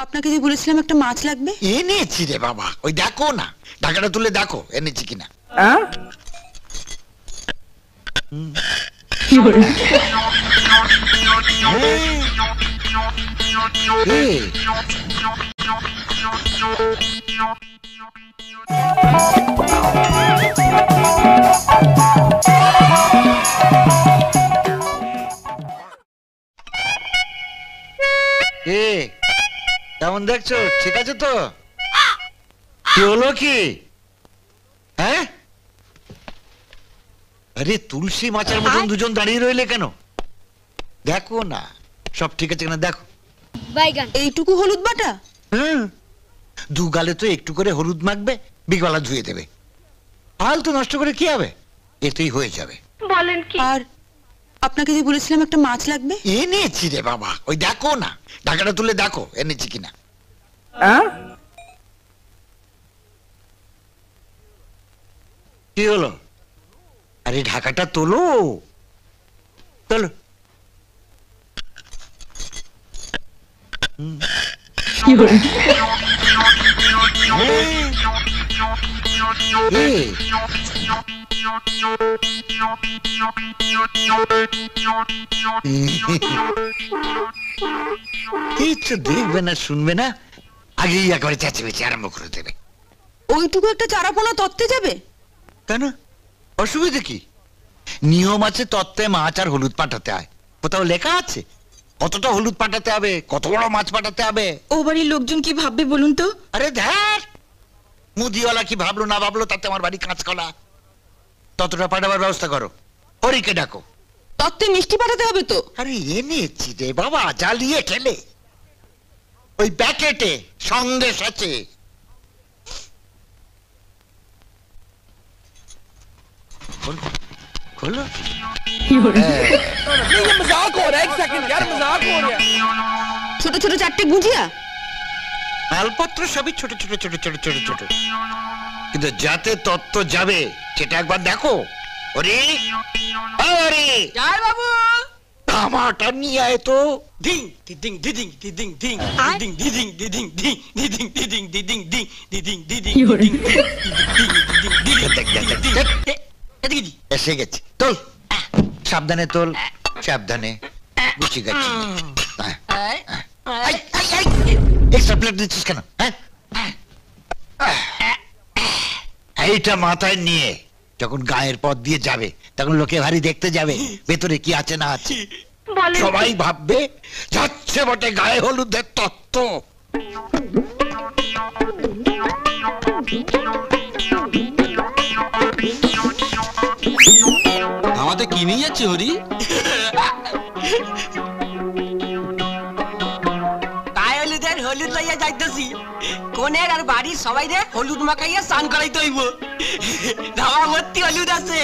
আপনাকে যে বলেছিলাম একটা মাছ লাগবে। এনেছি রে বাবা, ওই দেখো না, ঢাকাটা তুলে দেখো এনেছি কিনা। কেমন দেখছো? ঠিক আছে তো? কি হলো কি? হ্যাঁ, আরে তুলসী মাছের মতন দুজন দাঁড়িয়ে রইলে কেন? দেখো না সব ঠিক আছে কিনা দেখো। এইটুকু হলুদ বাটা? দু গালে তো একটু করে হলুদ মাখবে, বিকালে ধুয়ে দেবে। ফালতু নষ্ট করে কি হবে, এতেই হয়ে যাবে। বলেন কি? আর আপনাকে যে বলেছিলাম একটা মাছ লাগবে। এনেছি রে বাবা, ওই দেখো না, ঢাকাটা তুলে দেখো এনেছি কিনা। কি হলো? আরে ঢাকাটা তোলো, তোলো। কিচ্ছু দেখবে না শুনবে না, আগেই একবারে চেঁচেমেচে আরম্ভ করে দেবে। ওইটুকু একটা চারাপোনা তত্ত্বে যাবে কেন? অসুবিধা কি? নিয়ম আছে, তত্ত্বে মাছ আর হলুদ পাঠাতে হয়। কোথাও লেখা আছে কতটা হলুদ পাঠাতে হবে, কত বড় মাছ পাঠাতে হবে? ও বাড়ির লোকজন কি ভাববে বলুন তো? আরে ধ্যার, মুদিওয়ালা কি ভাবলো না ভাবলো তাতে আমার বাড়ি কাঁচকলা। ততটা পাঠাবার ব্যবস্থা করো, হরিকে ডাকো। তত্ত্বে মিষ্টি পাঠাতে হবে তো? আরে এনেছি রে বাবা, জ্বালিয়ে খেলে। ওই প্যাকেটে সন্দেশ আছে। खोलो। ये मजाक हो रहा है, एक सेकंड यार, मजाक हो रहा है। ছোট ছোট চারটে গুজিয়া, মালপত্র সবই ছোট ছোট ছোট ছোট ছোট ছোট, কিন্তু যাতে তত্ত্ব যাবে সেটা একবার দেখো। ওরে আরে জয় বাবু, টামাটা নিয়ে আয় তো। Ding ding ding ding ding ding ding ding ding ding ding ding ding ding ding. এসে গেছে, তোল সাবধানে, তোল সাবধানে। বুঝি গেছি। এক্সট্রা প্লেট দিচ্ছিস কেন? এইটা মাথায় নিয়ে যখন গায়ের পথ দিয়ে যাবে তখন লোকে ভারী দেখতে যাবে ভেতরে কি আছে না আছে। সবাই ভাববে যাচ্ছে বটে গায়ে হলুদের তত্ত্ব। আমাদের কি নিয়ে যাচ্ছে হরি? তাই হলুদের হলুদ লইয়া যাইতেছি, কোনের আর বাড়ির সবাই রে হলুদ মাখাইয়া স্নান করাইতে হইব। ধামা ভর্তি হলুদ আছে।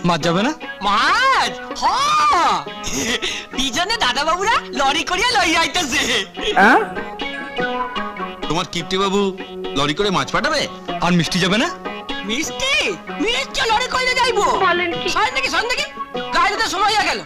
মাছ যাবে না? মাছ হ, পিছনে দাদা বাবুরা লরি করিয়া লইয়া আইতেছে। তোমার কিপ্টে বাবু লরি করে মাছ পাঠাবে? আর মিষ্টি যাবে না? মিষ্টি মিষ্টি লরি কইলে যাইবো? বলেন কি? সন্ধ্যে কি গাড়িতে সময় হয়ে গেল।